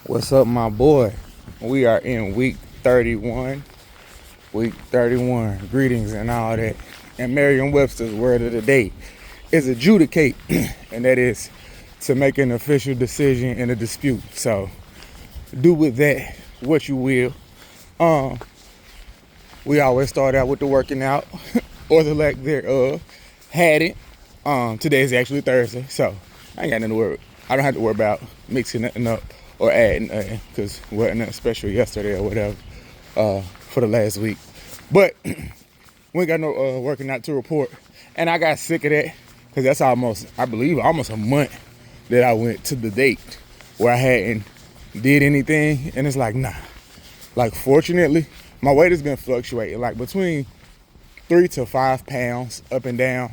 What's up, my boy? We are in week 31. Week 31. Greetings and all that. And Merriam-Webster's word of the day is adjudicate, and that is to make an official decision in a dispute. So do with that what you will. We always start out with the working out or the lack thereof. Had it. Today's actually Thursday, so I ain't got nothing to worry. I don't have to worry about mixing nothing up or adding nothing because wasn't nothing special yesterday or whatever for the last week. But we ain't got no working out to report, and I got sick of that because that's almost a month that I went to the date where I hadn't did anything, and it's like nah. Like fortunately, my weight has been fluctuating like between 3 to 5 pounds up and down.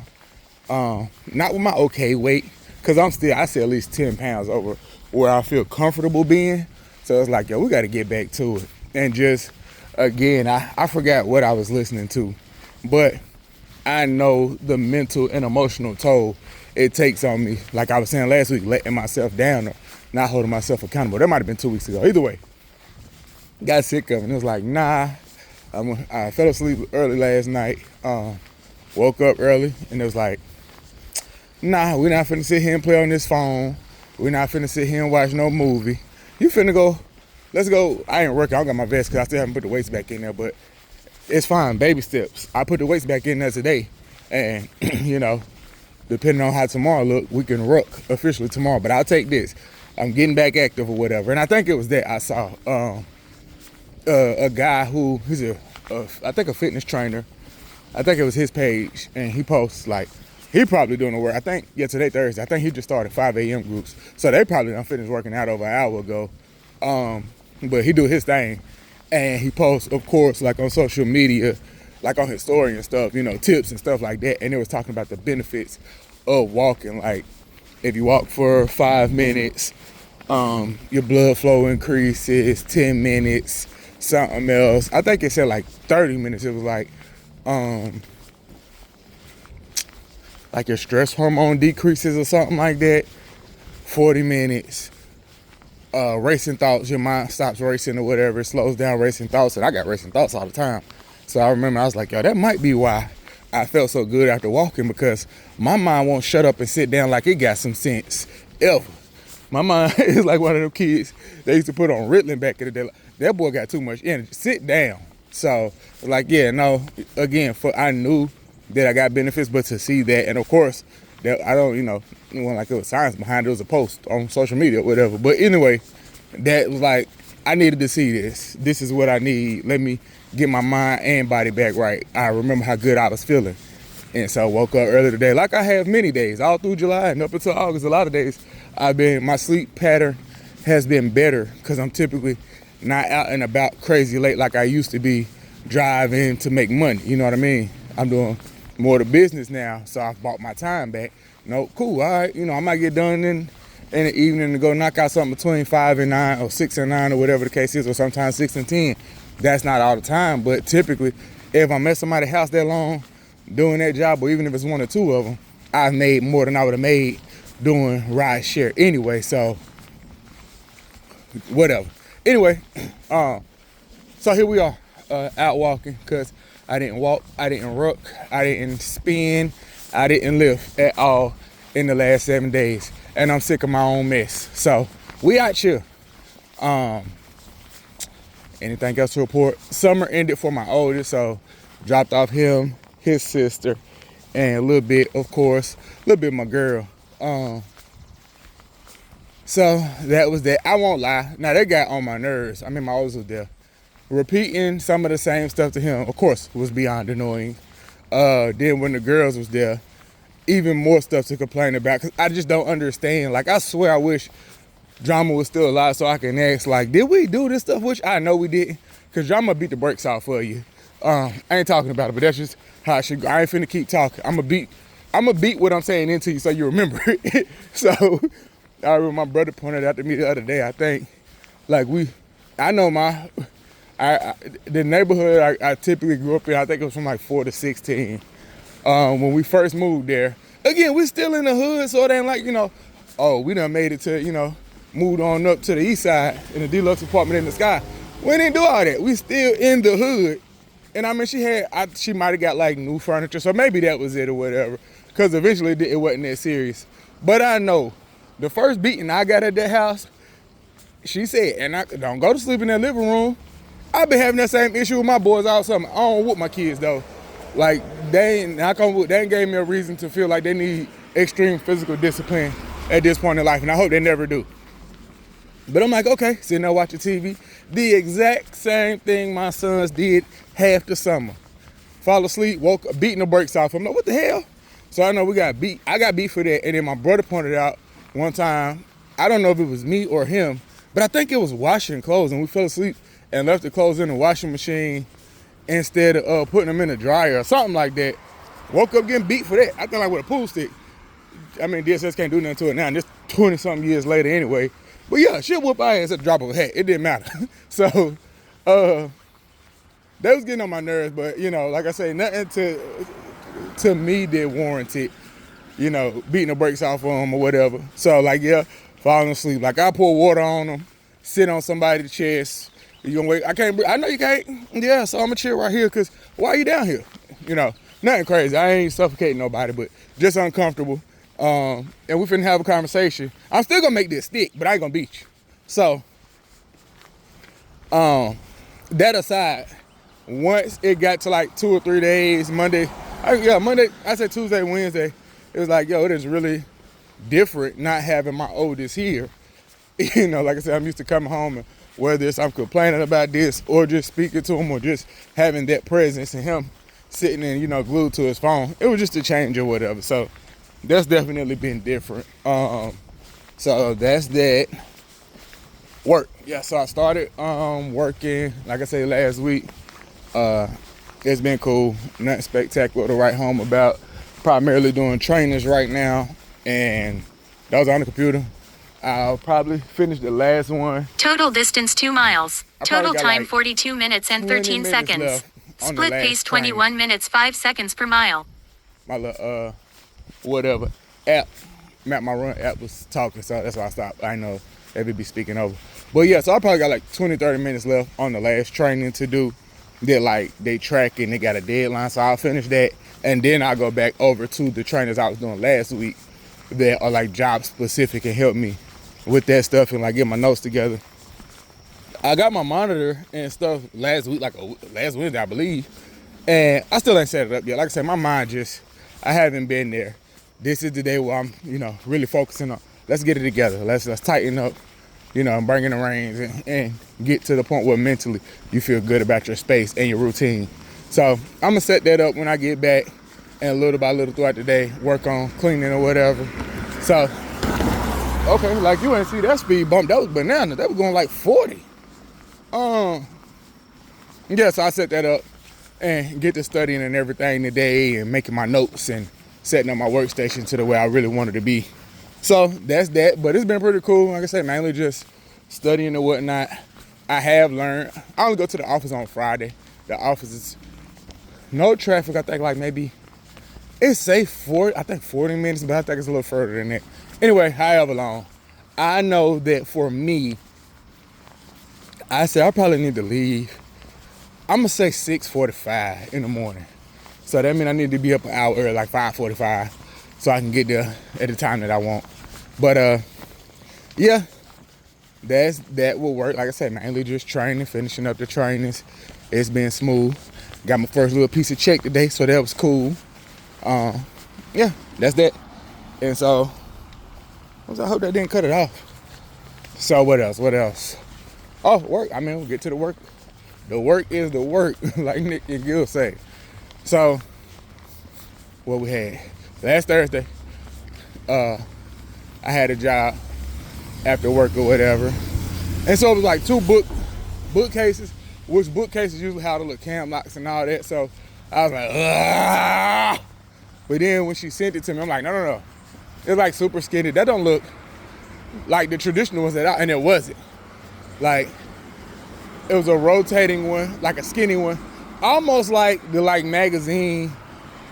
Not with my okay weight, because I say at least 10 pounds over where I feel comfortable being. So it's like, yo, we got to get back to it. And just, again, I forgot what I was listening to, but I know the mental and emotional toll it takes on me. Like I was saying last week, letting myself down or not holding myself accountable. That might have been 2 weeks ago. Either way, got sick of it. And it was like, nah. I fell asleep early last night. Woke up early, and it was like, nah, we're not finna sit here and play on this phone. We're not finna sit here and watch no movie. You finna go, let's go. I ain't working, I don't got my vest because I still haven't put the weights back in there, but it's fine, baby steps. I put the weights back in there today, and depending on how tomorrow look, we can ruck officially tomorrow, but I'll take this. I'm getting back active or whatever, and I think it was that I saw a guy who, I think a fitness trainer. I think it was his page, and he posts like, he probably doing the work. I think, today Thursday, I think he just started 5 a.m. groups. So they probably done finished working out over an hour ago. But he do his thing. And he posts, of course, like on social media, like on his story and stuff, tips and stuff like that. And it was talking about the benefits of walking. Like, if you walk for 5 minutes, your blood flow increases, 10 minutes, something else. I think it said like 30 minutes. It was like your stress hormone decreases or something like that. 40 minutes, racing thoughts, your mind stops racing or whatever, it slows down racing thoughts, and I got racing thoughts all the time. So I remember I was like, yo, that might be why I felt so good after walking, because my mind won't shut up and sit down like it got some sense, ever. My mind is like one of them kids they used to put on Ritalin back in the day. That boy got too much energy, sit down. So like, yeah, no, again, I knew that I got benefits, but to see that, and of course, that I don't, it wasn't like there was science behind it. It was a post on social media or whatever. But anyway, that was like, I needed to see this. This is what I need. Let me get my mind and body back right. I remember how good I was feeling. And so I woke up early today, like I have many days, all through July and up until August. A lot of days, my sleep pattern has been better because I'm typically not out and about crazy late like I used to be driving to make money. You know what I mean? I'm doing more of the business now, so I've bought my time back. Cool, all right. I might get done in the evening to go knock out something between 5 and 9 or 6 and 9 or whatever the case is, or sometimes 6 and 10. That's not all the time, but typically, if I'm at somebody's house that long doing that job, or even if it's one or two of them, I've made more than I would have made doing ride share anyway, so whatever. Anyway, so here we are, out walking, because I didn't walk, I didn't ruck, I didn't spin, I didn't lift at all in the last 7 days. And I'm sick of my own mess. So we out here. Anything else to report? Summer ended for my oldest, so dropped off him, his sister, and a little bit, of course, a little bit of my girl. So that was that. I won't lie. Now that got on my nerves. I mean, my oldest was there. Repeating some of the same stuff to him, of course, was beyond annoying. Then when the girls was there, even more stuff to complain about, because I just don't understand. Like, I swear I wish Drama was still alive so I can ask, like, did we do this stuff? Which I know we didn't, because Drama beat the brakes off for you. I ain't talking about it, but that's just how it should go. I ain't finna keep talking. I'm gonna beat what I'm saying into you so you remember it. So I remember my brother pointed out to me the other day, I think, like I know the neighborhood I typically grew up in, I think it was from like 4 to 16. When we first moved there, again, we're still in the hood, so it ain't like, we done made it to, moved on up to the east side in a deluxe apartment in the sky. We didn't do all that. We still in the hood. And I mean, she might have got like new furniture, so maybe that was it or whatever. Because eventually it wasn't that serious. But I know the first beating I got at that house, she said, and I don't go to sleep in that living room. I've been having that same issue with my boys all summer. I don't whoop my kids though. Like they ain't gave me a reason to feel like they need extreme physical discipline at this point in life, and I hope they never do. But I'm like, okay, sitting there watching TV. The exact same thing my sons did half the summer. Fall asleep, woke up, beating the brakes off. I'm like, what the hell? So I know we got beat. I got beat for that. And then my brother pointed out one time, I don't know if it was me or him, but I think it was washing clothes. And we fell asleep and left the clothes in the washing machine instead of putting them in the dryer or something like that. Woke up getting beat for that. I think like with a pool stick. I mean, DSS can't do nothing to it now. And this 20-something years later anyway. But yeah, she'll whoop our ass at the drop of a hat. It didn't matter. So, that was getting on my nerves. But, you know, like I say, nothing to me that warranted, you know, beating the brakes off of them or whatever. So, like, yeah, falling asleep. Like, I pour water on them, sit on somebody's chest. You gonna wait? I can't breathe. I know you can't. Yeah, so I'm gonna chill right here because why are you down here? You know, nothing crazy. I ain't suffocating nobody, but just uncomfortable. And we finna have a conversation. I'm still gonna make this stick, but I ain't gonna beat you. So, that aside, once it got to like 2 or 3 days, Monday, I said Tuesday, Wednesday, it was like, yo, it is really different not having my oldest here. You know, like I said, I'm used to coming home and whether it's I'm complaining about this or just speaking to him or just having that presence and him sitting and, you know, glued to his phone. It was just a change or whatever. So that's definitely been different. So that's that. Work. Yeah, so I started working, like I said, last week. It's been cool. Nothing spectacular to write home about. Primarily doing trainings right now. And that was on the computer. I'll probably finish the last one. Total distance 2 miles. Total time 42 minutes and 13 seconds. Split pace 21 minutes 5 seconds per mile. My little whatever app, Map My Run app was talking, so that's why I stopped. I know they would be speaking over. But yeah, so I probably got like 20-30 minutes left on the last training to do. They tracking, they got a deadline, so I'll finish that. And then I'll go back over to the trainers I was doing last week that are like job specific and help me with that stuff and like get my notes together. I got my monitor and stuff last week, last Wednesday, I believe. And I still ain't set it up yet. Like I said, my mind I haven't been there. This is the day where I'm, you know, really focusing on, let's get it together. Let's tighten up, you know, and bring in the reins and get to the point where mentally you feel good about your space and your routine. So I'm gonna set that up when I get back and little by little throughout the day, work on cleaning or whatever. So, okay, like you ain't see that speed bump. That was bananas. That was going like 40. Yeah, so I set that up and get to studying and everything today and making my notes and setting up my workstation to the way I really wanted to be. So that's that, but it's been pretty cool. Like I said, mainly just studying and whatnot. I have learned, I only go to the office on Friday. The office is no traffic. I think like maybe, it's safe 40 minutes, but I think it's a little further than that. Anyway, however long. I know that for me, I said I probably need to leave. I'm gonna say 6:45 in the morning. So that means I need to be up an hour early, like 5:45, so I can get there at the time that I want. But yeah, that will work. Like I said, mainly just training, finishing up the trainings. It's been smooth. Got my first little piece of check today, so that was cool. Yeah, that's that. And so, I hope that didn't cut it off. So what else? Oh, work. I mean, we'll get to the work. The work is the work, like Nick and Gil say. So, what we had? Last Thursday, I had a job after work or whatever. And so it was like 2 bookcases, which bookcases usually have the little cam locks and all that. So I was like, ugh. But then when she sent it to me, I'm like, no. It's like super skinny. That don't look like the traditional ones and it wasn't. Like, it was a rotating one, like a skinny one. Almost like the magazine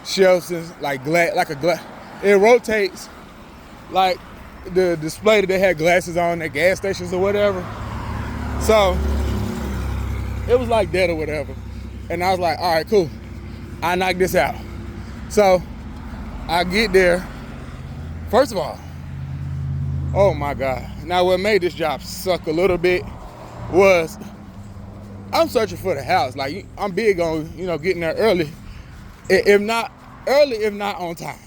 shelves, like glass. It rotates like the display that they had glasses on at gas stations or whatever. So it was like that or whatever. And I was like, all right, cool. I knocked this out. So I get there. First of all, oh my God. Now what made this job suck a little bit was I'm searching for the house. Like, I'm big on, getting there early. If not early, if not on time.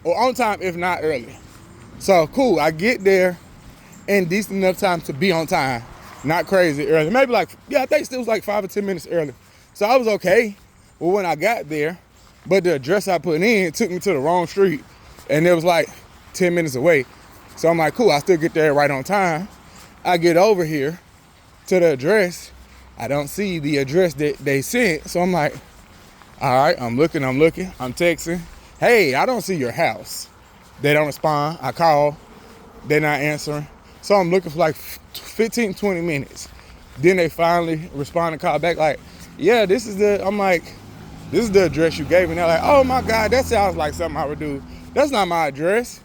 Or on time, if not early. So cool, I get there in decent enough time to be on time. Not crazy early. Maybe I think it was like 5 or 10 minutes early. So I was okay when I got there, but the address I put in took me to the wrong street, and it was like 10 minutes away. So I'm like, cool, I still get there right on time. I get over here to the address. I don't see the address that they sent. So I'm like, all right, I'm looking, I'm texting. Hey, I don't see your house. They don't respond. I call, they're not answering. So I'm looking for like 15, 20 minutes. Then they finally respond and call back like, yeah, this is the address you gave me. And they're like, oh my God, that sounds like something I would do. That's not my address.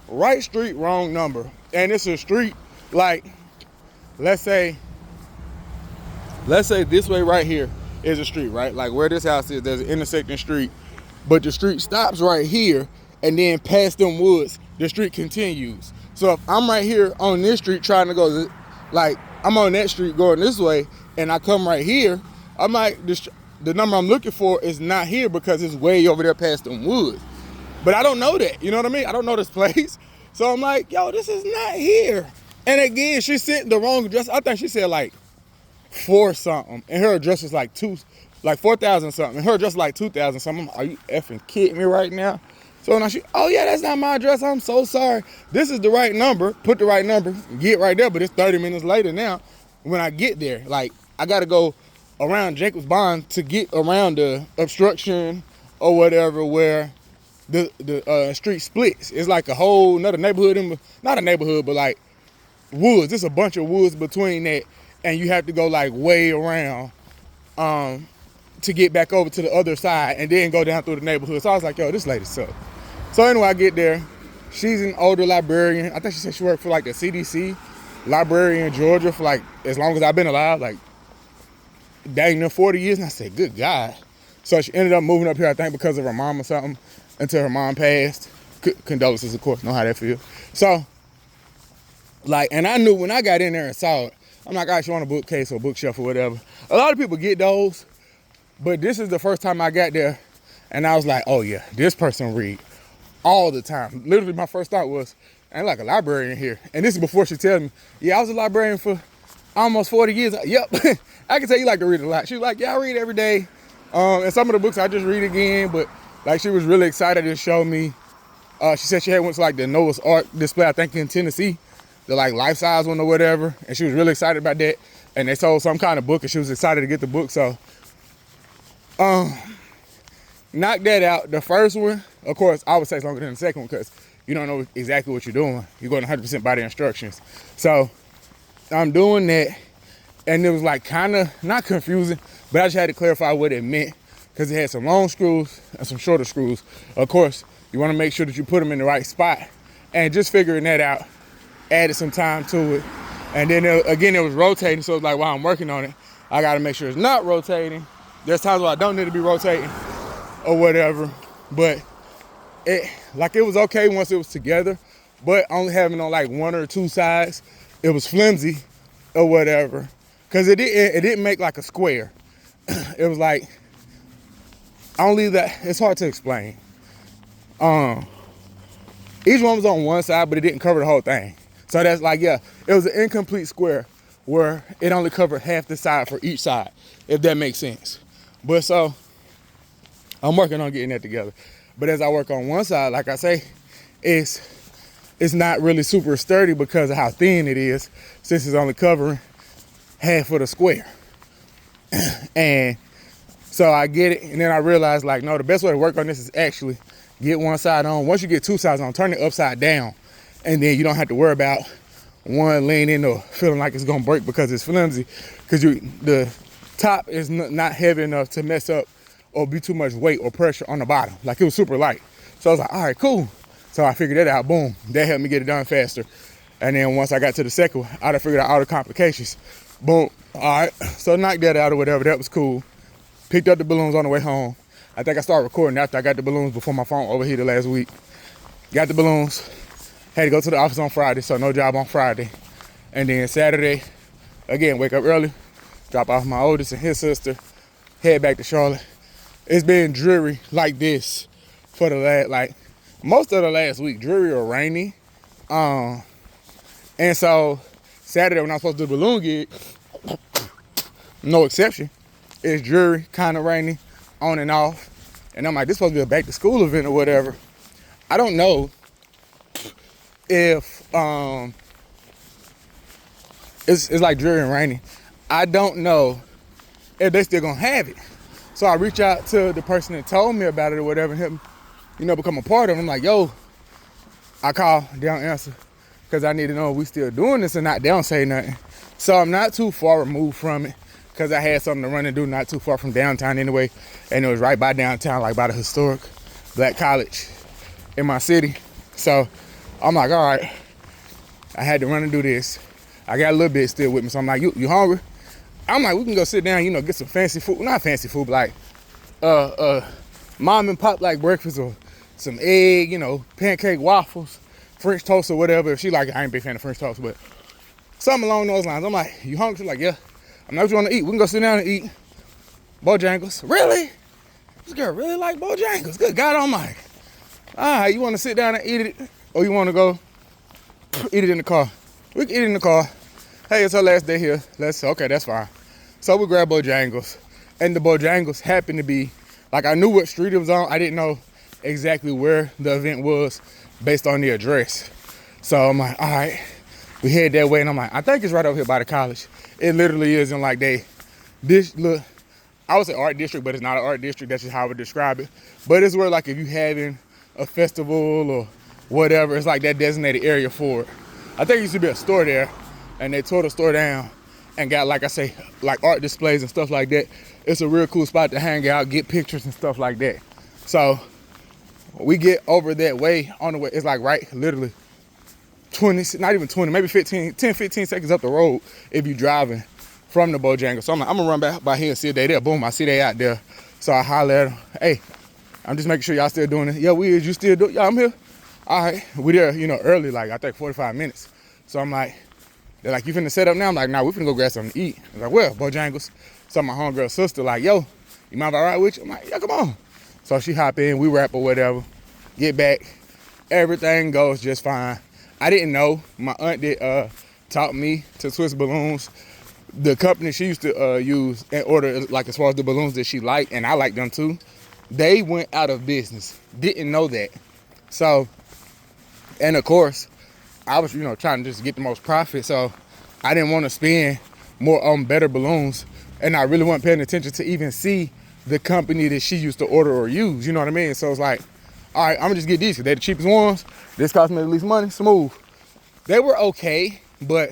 Right street, wrong number. And it's a street, like, let's say this way right here is a street, right? Like where this house is, there's an intersecting street, but the street stops right here, and then past them woods, the street continues. So if I'm right here on this street trying to go, like I'm on that street going this way, and I come right here, I'm like, the number I'm looking for is not here because it's way over there past them woods. But I don't know that, you know what I mean? I don't know this place. So I'm like, yo, this is not here. And again, she sent the wrong address. I think she said like 4 something, and her address was like 4,000 something, and her address was like 2,000 something. Are you effing kidding me right now? So now oh yeah, that's not my address. I'm so sorry. This is the right number. Put the right number, get right there. But it's 30 minutes later now when I get there. Like, I got to go around Jacobs Bond to get around the obstruction or whatever where the street splits. It's like a whole another neighborhood, not a neighborhood, but like woods. There's a bunch of woods between that, and you have to go like way around to get back over to the other side and then go down through the neighborhood. So I was like, yo, this lady sucks. So anyway, I get there. She's an older librarian. I think she said she worked for like the CDC library in Georgia for like as long as I've been alive, like dang near 40 years. And I said, good God. So she ended up moving up here, I think, because of her mom or something, until her mom passed. Condolences, of course, know how that feels. So, like, and I knew when I got in there and saw it, I'm like, all right, you want a bookcase or bookshelf or whatever. A lot of people get those, but this is the first time I got there, and I was like, oh yeah, this person read all the time. Literally, my first thought was, ain't like a librarian here. And this is before she tells me, yeah, I was a librarian for almost 40 years. Yep, I can tell you like to read a lot. She was like, yeah, I read every day. And some of the books I just read again, but like she was really excited to show me. She said she had went to like the Noah's Ark display, I think in Tennessee, the like life-size one or whatever. And she was really excited about that. And they sold some kind of book and she was excited to get the book. So, knock that out. The first one, of course, I would say it's longer than the second one because you don't know exactly what you're doing. You're going 100% by the instructions. So I'm doing that, and it was like kind of not confusing, but I just had to clarify what it meant because it had some long screws and some shorter screws. Of course, you want to make sure that you put them in the right spot, and just figuring that out added some time to it. And then again, it was rotating, so it's like while I'm working on it, I got to make sure it's not rotating. There's times where I don't need to be rotating or whatever, but it was okay once it was together, but only having on like 1 or 2 sides, it was flimsy or whatever, because it didn't make like a square. It was like, only that, it's hard to explain. Each one was on one side, but it didn't cover the whole thing. So that's like, yeah, it was an incomplete square where it only covered half the side for each side, if that makes sense. But so, I'm working on getting that together. But as I work on one side, like I say, it's not really super sturdy because of how thin it is, since it's only covering half of the square. And so I get it, and then I realized, like, no, the best way to work on this is actually get one side on. Once you get 2 sides on, turn it upside down, and then you don't have to worry about one leaning or feeling like it's gonna break because it's flimsy, because the top is not heavy enough to mess up or be too much weight or pressure on the bottom. Like, it was super light. So I was like, all right, cool. So I figured that out. Boom. That helped me get it done faster. And then once I got to the second one, I figured out all the complications. Boom. All right. So knocked that out or whatever. That was cool. Picked up the balloons on the way home. I think I started recording after I got the balloons before my phone overheated last week. Got the balloons. Had to go to the office on Friday, so no job on Friday. And then Saturday, again, wake up early, drop off my oldest and his sister, head back to Charlotte. It's been dreary like this for the most of the last week, dreary or rainy. And so Saturday when I was supposed to do the balloon gig, no exception, it's dreary, kind of rainy, on and off. And I'm like, this is supposed to be a back to school event or whatever. I don't know if it's like dreary and rainy. I don't know if they still gonna have it. So I reach out to the person that told me about it or whatever, and him, become a part of it. I'm like, yo, I call, they don't answer, because I need to know if we still doing this or not. They don't say nothing. So I'm not too far removed from it, because I had something to run and do not too far from downtown anyway, and it was right by downtown, like by the historic Black College in my city. So I'm like, all right, I had to run and do this. I got a little bit still with me, so I'm like, you hungry? I'm like, we can go sit down, get some fancy food. Not fancy food, but like mom and pop like breakfast or some egg, pancake waffles, French toast or whatever. If she like it, I ain't a big fan of French toast, but something along those lines. I'm like, you hungry? She's like, yeah. I'm like, what you want to eat? We can go sit down and eat Bojangles. Really? This girl really like Bojangles. Good God Almighty. All right, you want to sit down and eat it, or you want to go eat it in the car? We can eat it in the car. Hey, it's her last day here. Okay, that's fine. So we grabbed Bojangles, and the Bojangles happened to be, like, I knew what street it was on. I didn't know exactly where the event was based on the address. So I'm like, all right, we head that way, and I'm like, I think it's right over here by the college. It literally is in like this look, I would say art district, but it's not an art district. That's just how I would describe it. But it's where, like, if you having a festival or whatever, it's like that designated area for it. I think there used to be a store there, and they tore the store down and got, like I say, like art displays and stuff like that. It's a real cool spot to hang out, get pictures and stuff like that. So we get over that way on the way. It's like right, literally 20, not even 20, maybe 10, 15 seconds up the road if you're driving from the Bojangles. So I'm like, I'm gonna run back by here and see if they there. Boom, I see they out there. So I holler at them, hey, I'm just making sure y'all still doing it. Yeah, we is. You still do? Yeah, I'm here. All right, we there, early, like I think 45 minutes. So I'm like, they're like, you finna set up now? I'm like, nah, we finna go grab something to eat. I'm like, well, Bojangles. So my homegirl sister like, yo, you mind if I ride with you? I'm like, yeah, come on. So she hop in, we wrap or whatever, get back, everything goes just fine. I didn't know, my aunt did taught me to twist balloons. The company she used to use in order, like as far as the balloons that she liked, and I like them too, they went out of business. Didn't know that. So, and of course, I was, trying to just get the most profit. So I didn't want to spend more on better balloons. And I really wasn't paying attention to even see the company that she used to order or use. You know what I mean? So it's like, all right, I'm gonna just get these because they're the cheapest ones. This cost me the least money, smooth. They were okay, but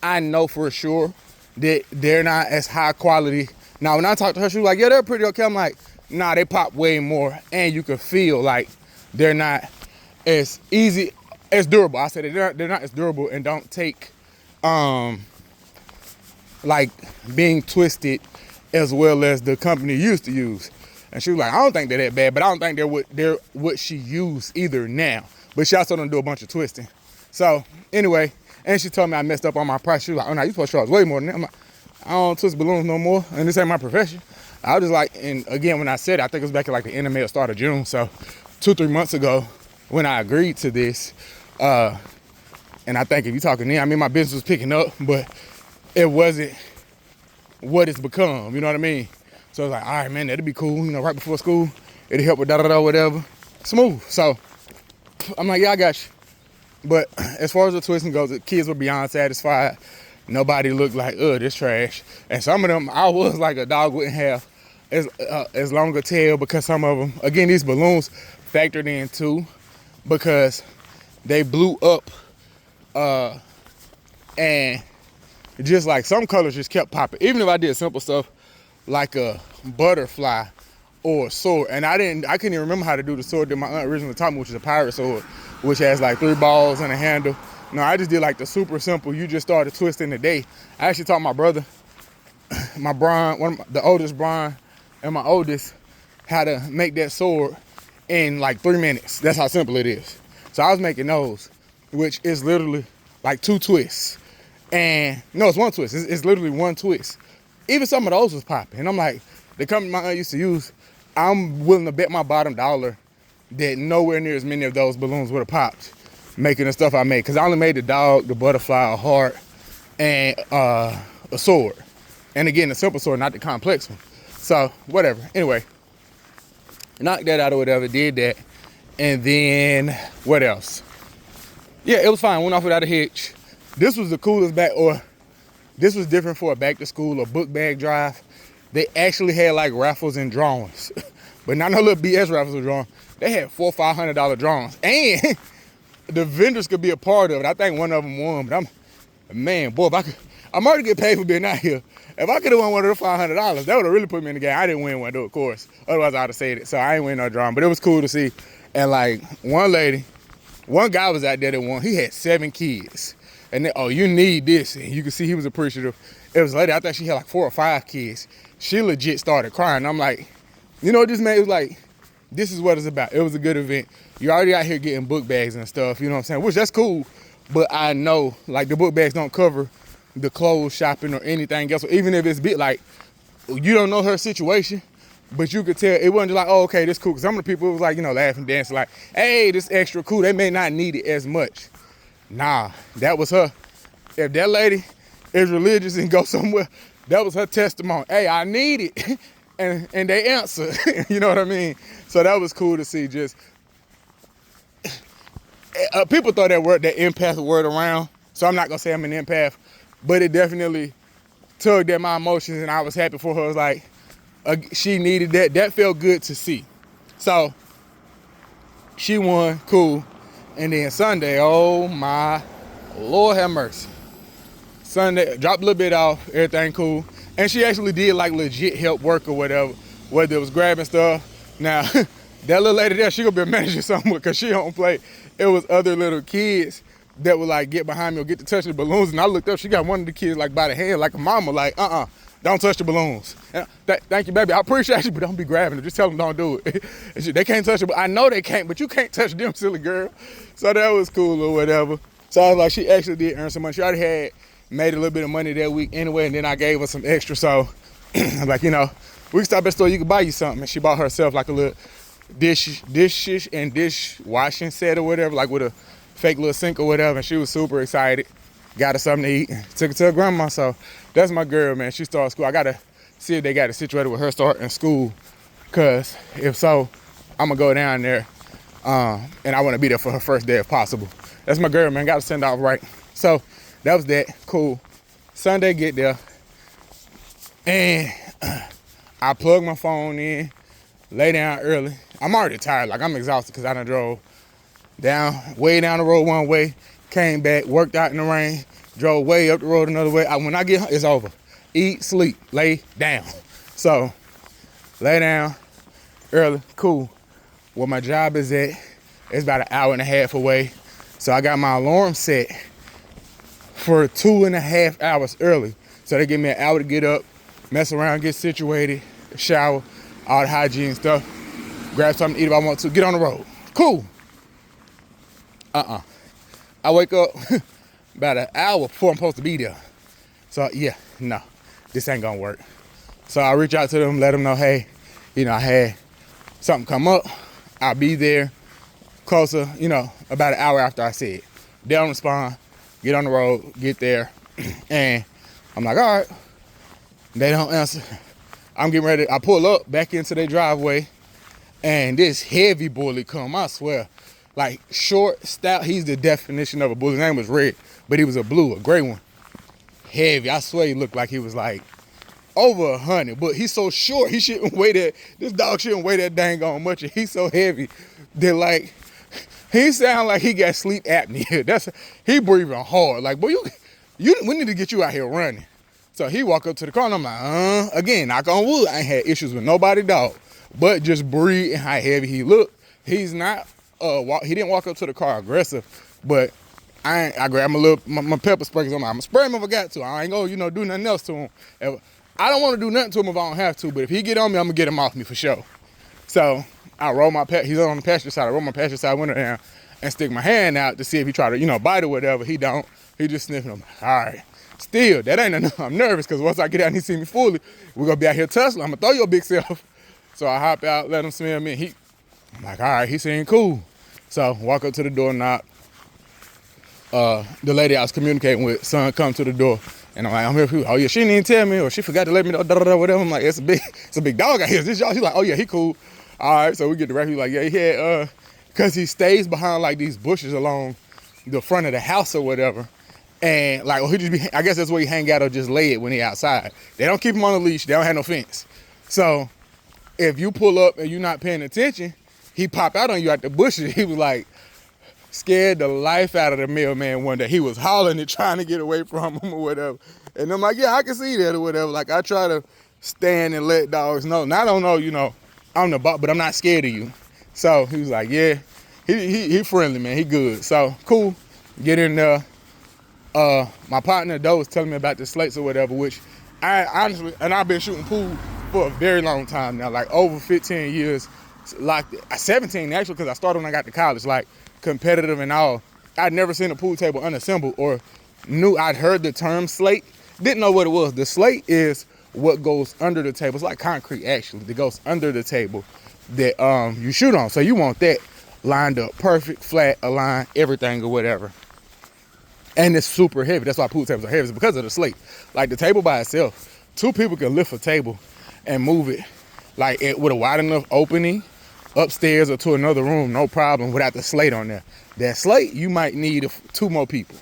I know for sure that they're not as high quality. Now, when I talked to her, she was like, yeah, they're pretty okay. I'm like, nah, they pop way more. And you can feel like they're not as easy, as durable. I said they're not as durable and don't take like being twisted as well as the company used to use. And she was like, I don't think they're that bad, but I don't think they're what she used either now. But she also don't do a bunch of twisting. So anyway, and she told me I messed up on my price. She was like, oh no, you supposed to charge way more than that. I'm like, I don't twist balloons no more, and this ain't my profession. I was just like, and again, when I said it, I think it was back in like the end of May or start of June. So 2-3 months ago when I agreed to this, and I think if you're talking then, I mean, my business was picking up, but it wasn't what it's become, you know what I mean? So I was like, all right, man, that'd be cool, right before school. It'll help with da-da-da, whatever. Smooth. So I'm like, yeah, I got you. But as far as the twisting goes, the kids were beyond satisfied. Nobody looked like, this trash. And some of them, I was like a dog wouldn't have as long a tail, because some of them, again, these balloons factored in too, because they blew up and just like some colors just kept popping. Even if I did simple stuff like a butterfly or sword. And I couldn't even remember how to do the sword that my aunt originally taught me, which is a pirate sword, which has like 3 balls and a handle. No, I just did like the super simple, you just started twisting the day. I actually taught my brother, the oldest Brian, and my oldest, how to make that sword in like 3 minutes. That's how simple it is. So I was making those, which is literally like 2 twists. And no, it's 1 twist. It's literally 1 twist. Even some of those was popping. And I'm like, the company my aunt used to use, I'm willing to bet my bottom dollar that nowhere near as many of those balloons would have popped making the stuff I made. Because I only made the dog, the butterfly, a heart, and a sword. And again, the simple sword, not the complex one. So, whatever. Anyway, knocked that out or whatever, did that. And then, what else? Yeah, it was fine. Went off without a hitch. This was the coolest this was different for a back to school or book bag drive. They actually had like raffles and drawings. But not no little BS raffles or drawings. They had $400 or $500 drawings. And the vendors could be a part of it. I think one of them won. But man, boy, I'm already getting paid for being out here. If I could have won one of the $500, that would have really put me in the game. I didn't win one though, of course. Otherwise, I'd have said it. So I ain't win no drawing. But it was cool to see. And like one guy was out there that won. He had 7 kids. And then, oh, you need this. And you can see he was appreciative. It was a lady, I think she had like 4 or 5 kids. She legit started crying. I'm like, you know what this man was like? This is what it's about. It was a good event. You're already out here getting book bags and stuff, you know what I'm saying? Which that's cool. But I know like the book bags don't cover the clothes shopping or anything else. So even if it's bit like, you don't know her situation, but you could tell it wasn't just like, oh, okay, this cool. Cause some of the people was like, you know, laughing, dancing, like, hey, this extra cool. They may not need it as much. Nah, that was her. If that lady is religious and go somewhere, that was her testimony. Hey, I need it. and they answer. You know what I mean? So that was cool to see. Just people throw that empath word around. So I'm not gonna say I'm an empath, but it definitely tugged at my emotions, and I was happy for her. It was like she needed that. That felt good to see. So she won, cool. And then Sunday, oh my Lord have mercy. Sunday, dropped a little bit off, everything cool. And she actually did like legit help work or whatever, whether it was grabbing stuff. Now, that little lady there, she gonna be a manager somewhere because she don't play. It was other little kids that would like get behind me or get to touch the balloons. And I looked up, she got one of the kids like by the hand, like a mama, like, don't touch the balloons. Thank you, baby. I appreciate you, but don't be grabbing them. Just tell them don't do it. They can't touch it. I know they can't, but you can't touch them, silly girl. So that was cool or whatever. So I was like, she actually did earn some money. She already had made a little bit of money that week anyway, and then I gave her some extra. So I was like, you know, we can stop at the store, you can buy you something. And she bought herself like a little dishes and dishwashing set or whatever, like with a fake little sink or whatever. And she was super excited. Got her something to eat. Took it to her grandma. So that's my girl, man. She started school. I got to see if they got it situated with her starting school. Because if so, I'm going to go down there. And I want to be there for her first day if possible. That's my girl, man. Got to send off right. So that was that. Cool. Sunday, get there. And I plug my phone in, lay down early. I'm already tired. Like, I'm exhausted because I done drove way down the road one way, came back, worked out in the rain, drove way up the road another way. When I get home, it's over. Eat, sleep, lay down. So, lay down early, cool. Where my job is at, it's about an hour and a half away. So I got my alarm set for 2.5 hours early. So they give me an hour to get up, mess around, get situated, shower, all the hygiene stuff, grab something to eat if I want to, get on the road. Cool. I wake up about an hour before I'm supposed to be there. So yeah, no, this ain't gonna work. So I reach out to them, let them know, hey, you know, I had something come up. I'll be there closer, you know, about an hour after I said. They don't respond, get on the road, get there. And I'm like, all right. They don't answer. I'm getting ready. I pull up back into their driveway, and this heavy bully come, I swear. Like, short, stout, he's the definition of a bully. His name was Red, but he was a gray one. Heavy. I swear he looked like he was like over 100, but he's so short, he shouldn't weigh that. This dog shouldn't weigh that dang on much. He's so heavy that, like, he sound like he got sleep apnea. He breathing hard. Like, boy, we need to get you out here running. So he walk up to the car, and I'm like, again, knock on wood. I ain't had issues with nobody, dog. but just breathe and how heavy he looked. He's not, he didn't walk up to the car aggressive, but I grabbed my pepper spray, because I'm going to spray him if I got to. I ain't going to, do nothing else to him. I don't want to do nothing to him if I don't have to, but if he get on me, I'm going to get him off me for sure. So I roll he's on the passenger side, I roll my passenger side window down and stick my hand out to see if he try to, bite or whatever. He don't. He just sniffing. I'm like, all right. Still, that ain't enough. I'm nervous because once I get out and he see me fully, we're going to be out here tussling. I'm going to throw your big self. So I hop out, let him smell me. I'm like, all right, he seemed cool. So walk up to the door, knock. The lady I was communicating with, son, come to the door. And I'm like, I'm here for you. Oh, yeah, she didn't even tell me, or she forgot to let me know, whatever. I'm like, it's a big dog out here. Is this y'all? She's like, oh, yeah, he cool. All right, so we get the rest. He's like, yeah, he had, because he stays behind, like, these bushes along the front of the house or whatever. And, like, he just be, I guess that's where he hang out or just lay it when he outside. They don't keep him on a leash. They don't have no fence. So if you pull up and you're not paying attention, he pop out on you out the bushes. He was, like, scared the life out of the mailman one day. He was hollering and trying to get away from him or whatever. And I'm like, yeah, I can see that or whatever. Like, I try to stand and let dogs know. Now, I don't know, I'm the boss, but I'm not scared of you. So he was like, yeah, he friendly, man. He good. So cool. Get in there. My partner, Doe, was telling me about the slates or whatever, which I honestly, and I've been shooting pool for a very long time now, like over 15 years, like 17 actually, because I started when I got to college, like competitive and all. I'd never seen a pool table unassembled or I'd heard the term slate, didn't know what it was. The slate is what goes under the table. It's like concrete actually, that goes under the table that you shoot on. So you want that lined up perfect, flat, aligned, everything or whatever. And it's super heavy. That's why pool tables are heavy. It's because of the slate. Like the table by itself, 2 people can lift a table and move it like with a wide enough opening upstairs or to another room, no problem, without the slate on there. That slate, you might need 2 more people.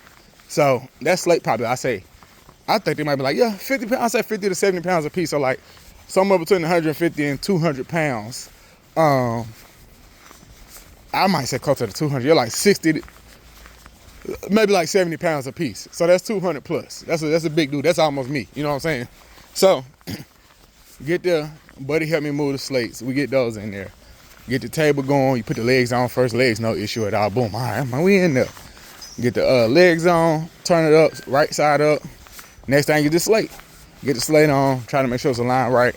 So that slate probably, I think they might be like, yeah, 50 pounds. I say 50 to 70 pounds a piece. So like somewhere between 150 and 200 pounds. I might say closer to 200. You're like 60 maybe like 70 pounds a piece. So that's 200 plus. That's a big dude. That's almost me. You know what I'm saying? So get there. Buddy help me move the slates. We get those in there. Get the table going. You put the legs on first. Legs, no issue at all. Boom. All right, man, we in there. Get the legs on. Turn it up. Right side up. Next thing, get the slate. Get the slate on. Try to make sure it's aligned right.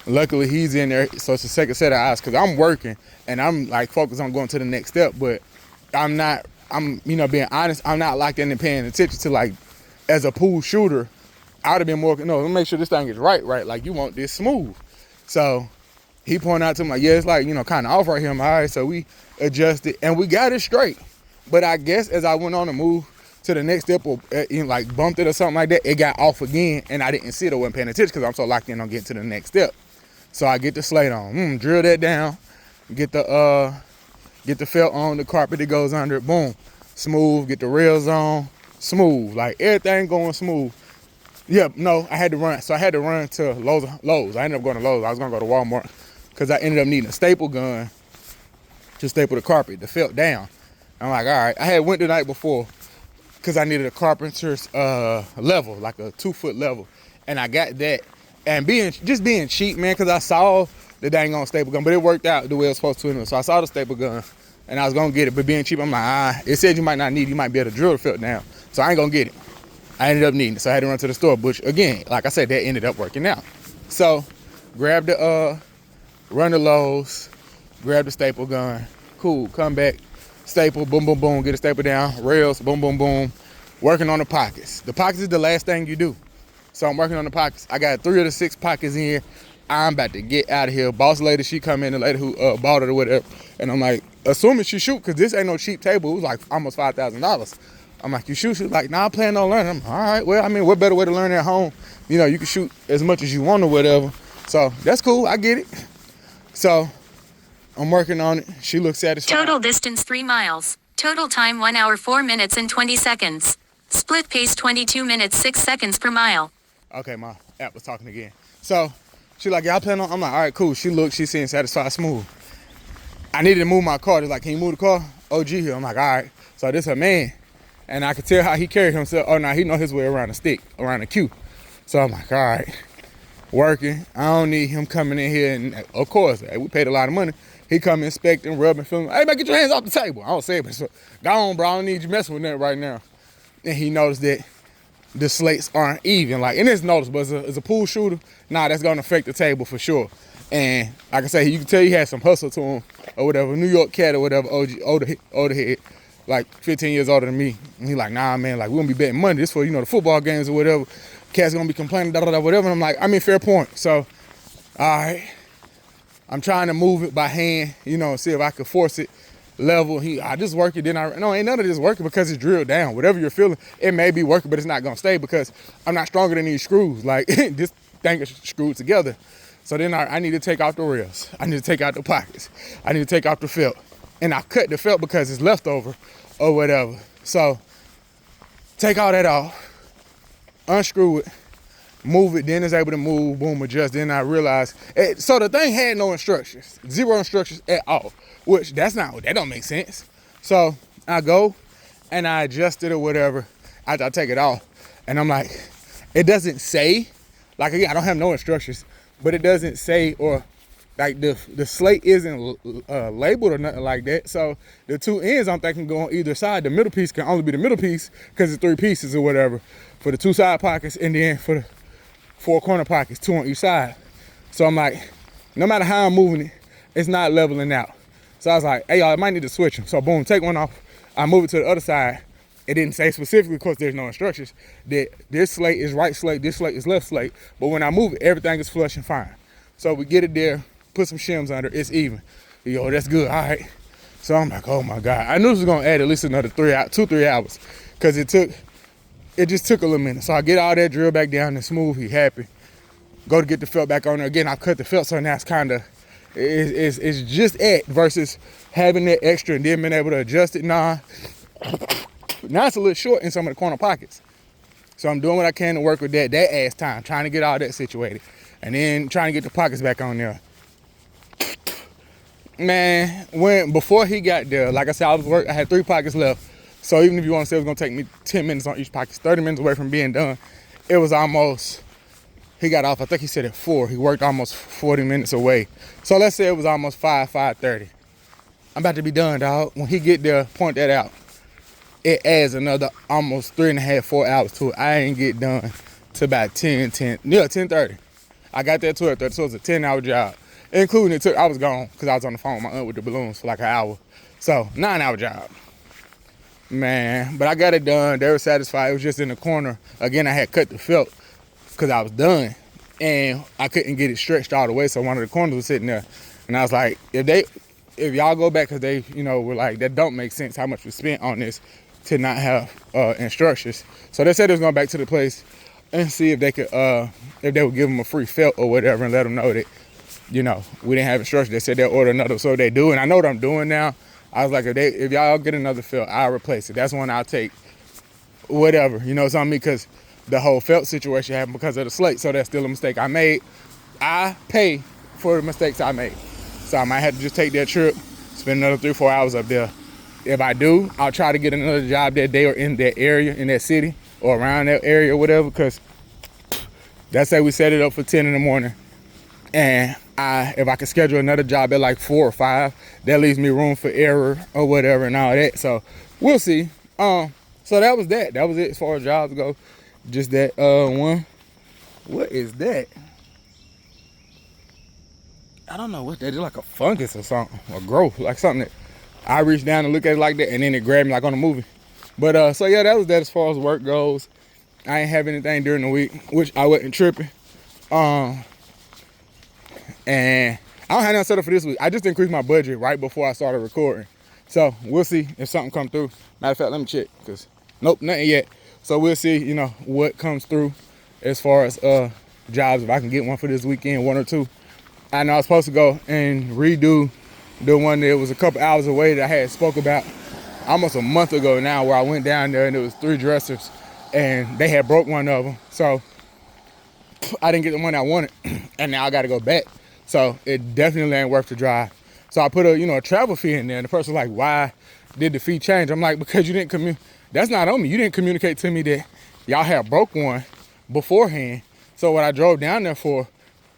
Luckily, he's in there. So it's the second set of eyes because I'm working and I'm like focused on going to the next step. But I'm being honest, I'm not locked in and paying attention to, like, as a pool shooter, I would have been more, let me make sure this thing is right. Like, you want this smooth. So he pointed out to me, like, yeah, it's like, kind of off right here. I'm like, all right, so we adjusted and we got it straight. But I guess as I went on to move to the next step or like bumped it or something like that, it got off again and I didn't see it or wasn't paying attention because I'm so locked in on getting to the next step. So I get the slate on, drill that down, get the felt on, the carpet that goes under it, boom, smooth, get the rails on, smooth, like everything going smooth. Yeah, no, I had to run. So I had to run to Lowe's. I ended up going to Lowe's. I was going to go to Walmart because I ended up needing a staple gun to staple the carpet, the felt down. I'm like, all right. I had went the night before because I needed a carpenter's level, like a 2-foot level. And I got that. And being cheap, man, because I saw the dang on staple gun, but it worked out the way it was supposed to anyway. So I saw the staple gun and I was going to get it, but being cheap, I'm like, it said you might not need it. You might be able to drill the felt down. So I ain't going to get it. I ended up needing it, so I had to run to the store, which again, like I said, that ended up working out. So grab run to Lowe's, grab the staple gun, cool, come back, staple, boom, boom, boom, get a staple down, rails, boom, boom, boom, working on the pockets. The pockets is the last thing you do. So I'm working on the pockets. I got 3 of the 6 pockets in. I'm about to get out of here. Boss lady, she come in, the lady who bought it or whatever, and I'm like, assuming she shoot, because this ain't no cheap table. It was like almost $5,000. I'm like, you shoot? She's like, nah, I plan on learning. I'm all right, well, I mean, what better way to learn at home? You can shoot as much as you want or whatever. So that's cool, I get it. So I'm working on it. She looks satisfied. Total distance 3 miles. Total time 1 hour 4 minutes and 20 seconds. Split pace 22 minutes 6 seconds per mile. Okay, my app was talking again. So she like, yeah, I plan on. I'm like, all right, cool. She looked, she seeing satisfied, smooth. I needed to move my car. They're like, can you move the car? OG here. I'm like, all right. So this her man. And I could tell how he carried himself. Oh, no, he know his way around the stick, around the cue. So I'm like, all right. working. I don't need him coming in here, and of course, we paid a lot of money. He come inspecting, rubbing, feeling. Hey man, get your hands off the table. I don't say it, but so, go on, bro. I don't need you messing with that right now. And he noticed that the slates aren't even. Like, and it's noticeable. As a pool shooter, nah, that's gonna affect the table for sure. And like I say, you can tell he had some hustle to him or whatever. New York cat or whatever, OG, older head, like 15 years older than me. And he like, nah, man, like we gonna be betting money. This for, the football games or whatever. Cat's gonna be complaining, whatever. And I'm like, fair point. So, all right. I'm trying to move it by hand, see if I could force it level. I just work it, ain't none of this working because it's drilled down. Whatever you're feeling, it may be working, but it's not gonna stay because I'm not stronger than these screws. Like, this thing is screwed together. So then I need to take out the rails. I need to take out the pockets. I need to take out the felt. And I cut the felt because it's leftover or whatever. So take all that off, unscrew it, move it, then it's able to move, boom, adjust. Then I realized, so the thing had no instructions, 0 instructions at all, which that don't make sense. So I go and I adjust it or whatever after I take it off. And I'm like, it doesn't say, like again, I don't have no instructions, but it doesn't say, or like the slate isn't labeled or nothing like that. So the 2 ends I'm thinking go on either side. The middle piece can only be the middle piece because it's 3 pieces or whatever for the 2 side pockets, and then for the 4 corner pockets, 2 on each side. So I'm like, no matter how I'm moving it, it's not leveling out. So I was like, hey y'all, I might need to switch them. So boom, take one off. I move it to the other side. It didn't say specifically, of course there's no instructions, that this slate is right slate, this slate is left slate. But when I move it, everything is flush and fine. So we get it there, put some shims under, it's even. Yo, that's good, all right. So I'm like, oh my God. I knew it was gonna add at least another 2-3 hours because it just took a little minute. So I get all that drill back down and smooth, he happy. Go to get the felt back on there. Again, I cut the felt, so now it's kind of, it's just at versus having that extra and then being able to adjust it. Now it's a little short in some of the corner pockets. So I'm doing what I can to work with that adds time, trying to get all that situated. And then trying to get the pockets back on there. Man, before he got there, like I said, I had 3 pockets left. So even if you want to say it was gonna take me 10 minutes on each pocket, 30 minutes away from being done, it was almost, he got off, I think he said at 4. He worked almost 40 minutes away. So let's say it was almost 5:30. I'm about to be done, dog. When he get there, point that out. It adds another almost 3.5, 4 hours to it. I ain't get done till about 10:30. I got there at 12:30, so it was a 10-hour job. Including I was gone because I was on the phone with my aunt with the balloons for like an hour. So 9-hour job. Man, but I got it done. They were satisfied. It was just in the corner. Again, I had cut the felt because I was done. And I couldn't get it stretched all the way, so one of the corners was sitting there. And I was like, if y'all go back, because they, were like, that don't make sense how much we spent on this to not have instructions. So they said they was going back to the place and see if they could, if they would give them a free felt or whatever and let them know that, we didn't have instructions. They said they'll order another, so they do. And I know what I'm doing now. I was like, if y'all get another felt, I'll replace it. That's one I'll take, whatever, something, because the whole felt situation happened because of the slate. So that's still a mistake I made. I pay for the mistakes I made. So I might have to just take that trip, spend another 3-4 hours up there. If I do, I'll try to get another job that day or in that area, in that city or around that area or whatever, because that's say we set it up for 10 in the morning. And if I could schedule another job at like 4 or 5, that leaves me room for error or whatever and all that. So we'll see. So that was that. That was it as far as jobs go. Just that one. What is that? I don't know what that is, like a fungus or something, or growth, like something that I reached down and look at it like that, and then it grabbed me like on a movie. But so yeah, that was that as far as work goes. I ain't have anything during the week, which I wasn't tripping. And I don't have nothing set up for this week. I just increased my budget right before I started recording. So we'll see if something comes through. Matter of fact, let me check, because nope, nothing yet. So we'll see, what comes through as far as jobs, if I can get one for this weekend, 1 or 2. I know I was supposed to go and redo the one that was a couple hours away that I had spoke about almost a month ago now, where I went down there and it was 3 dressers and they had broke one of them. So I didn't get the one I wanted and now I got to go back. So it definitely ain't worth the drive. So I put a travel fee in there, and the person was like, why did the fee change? I'm like, because you didn't communicate. That's not on me. You didn't communicate to me that y'all had broke one beforehand. So what I drove down there for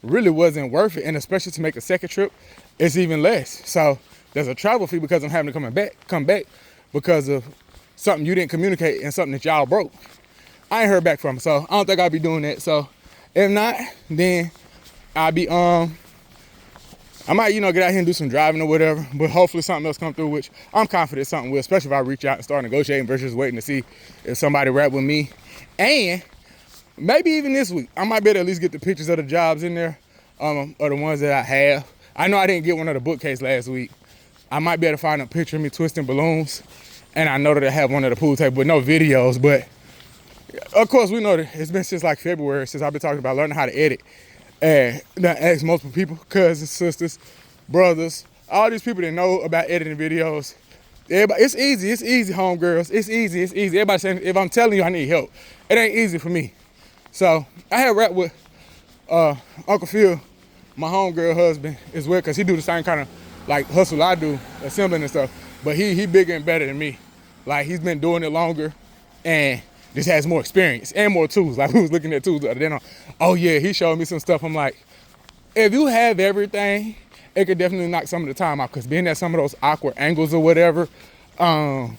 really wasn't worth it. And especially to make a second trip, it's even less. So there's a travel fee because I'm having to come back because of something you didn't communicate and something that y'all broke. I ain't heard back from him, so I don't think I'll be doing that. So if not, then I'll be I might, get out here and do some driving or whatever, but hopefully something else come through, which I'm confident something will, especially if I reach out and start negotiating versus waiting to see if somebody rap with me. And maybe even this week, I might be able to at least get the pictures of the jobs in there, or the ones that I have. I know I didn't get one of the bookcase last week. I might be able to find a picture of me twisting balloons, and I know that I have one of the pool table, but no videos. But of course, we know that it's been since like February since I've been talking about learning how to edit. And I asked multiple people, cousins, sisters, brothers, all these people that know about editing videos. Everybody, it's easy, homegirls. It's easy. Everybody saying, if I'm telling you I need help, it ain't easy for me. So I had rap with Uncle Phil, my homegirl husband, as well, because he do the same kind of like hustle I do, assembling and stuff. But he bigger and better than me. Like, he's been doing it longer and just has more experience and more tools. Like, we was looking at tools the other day. Oh yeah, he showed me some stuff. I'm like, if you have everything, it could definitely knock some of the time out, because being at some of those awkward angles or whatever, and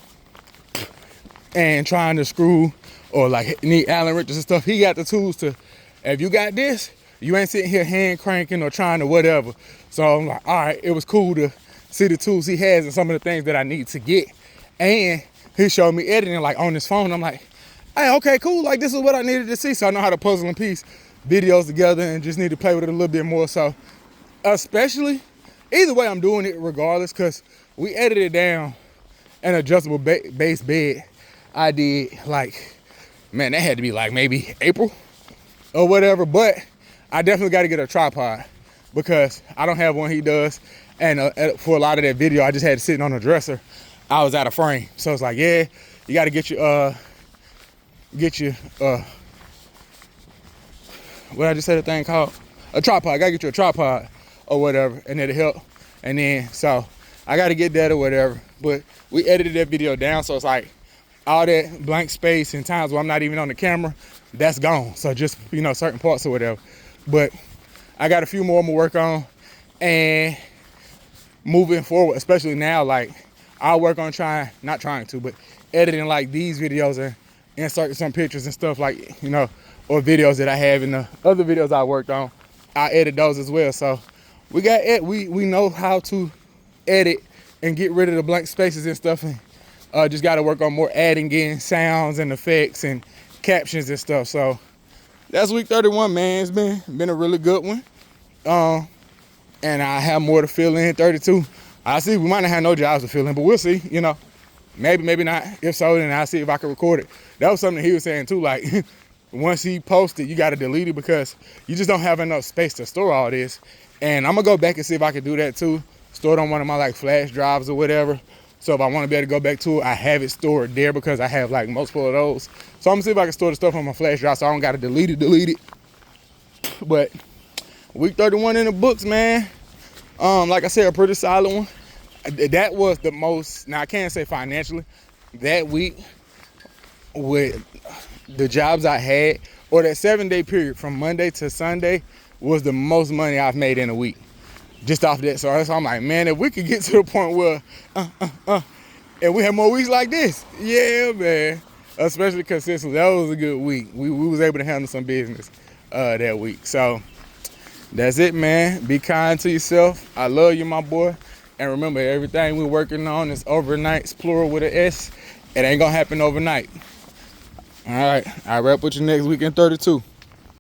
trying to screw or like need Allen wrenches and stuff, he got the tools to, if you got this, you ain't sitting here hand cranking or trying to whatever. So I'm like, all right, it was cool to see the tools he has and some of the things that I need to get. And he showed me editing like on his phone. I'm like, hey, okay, cool. Like, this is what I needed to see. So I know how to puzzle and piece videos together and just need to play with it a little bit more. So especially, either way, I'm doing it regardless, because we edited down an adjustable base bed. I did like, man, that had to be like maybe April or whatever. But I definitely got to get a tripod because I don't have one, he does. And for a lot of that video, I just had it sitting on a dresser. I was out of frame. So it's like, yeah, you got to get your what I just said, a thing called a tripod. I gotta get you a tripod or whatever, and it'll help. And then, so I gotta get that or whatever. But we edited that video down, so it's like all that blank space and times where I'm not even on the camera, that's gone. So just, certain parts or whatever. But I got a few more I'm gonna work on, and moving forward, especially now, like I'll work on not trying to, but editing like these videos and insert some pictures and stuff, like, or videos that I have in the other videos I worked on. I edit those as well. So we know how to edit and get rid of the blank spaces and stuff, and just got to work on more adding in sounds and effects and captions and stuff. So that's week 31, man. It's been a really good one. And I have more to fill in 32. I see we might not have no jobs to fill in, but we'll see, maybe not. If so, then I'll see if I can record it. That was something he was saying too, like once he posted, you got to delete it because you just don't have enough space to store all this. And I'm gonna go back and see if I can do that too. Store it on one of my like flash drives or whatever. So if I want to be able to go back to it, I have it stored there because I have like multiple of those. So I'm gonna see if I can store the stuff on my flash drive so I don't gotta delete it. But week 31 in the books, man. Like I said, a pretty solid one. That was the most, now I can't say financially, that week with the jobs I had, or that 7-day period from Monday to Sunday, was the most money I've made in a week. Just off that. So I'm like, man, if we could get to the point where, and we have more weeks like this, yeah, man. Especially consistently, that was a good week. We was able to handle some business that week. So that's it, man. Be kind to yourself. I love you, my boy. And remember, everything we're working on is overnights, plural with an S. It ain't gonna happen overnight. All right, I'll wrap with you next week in 32.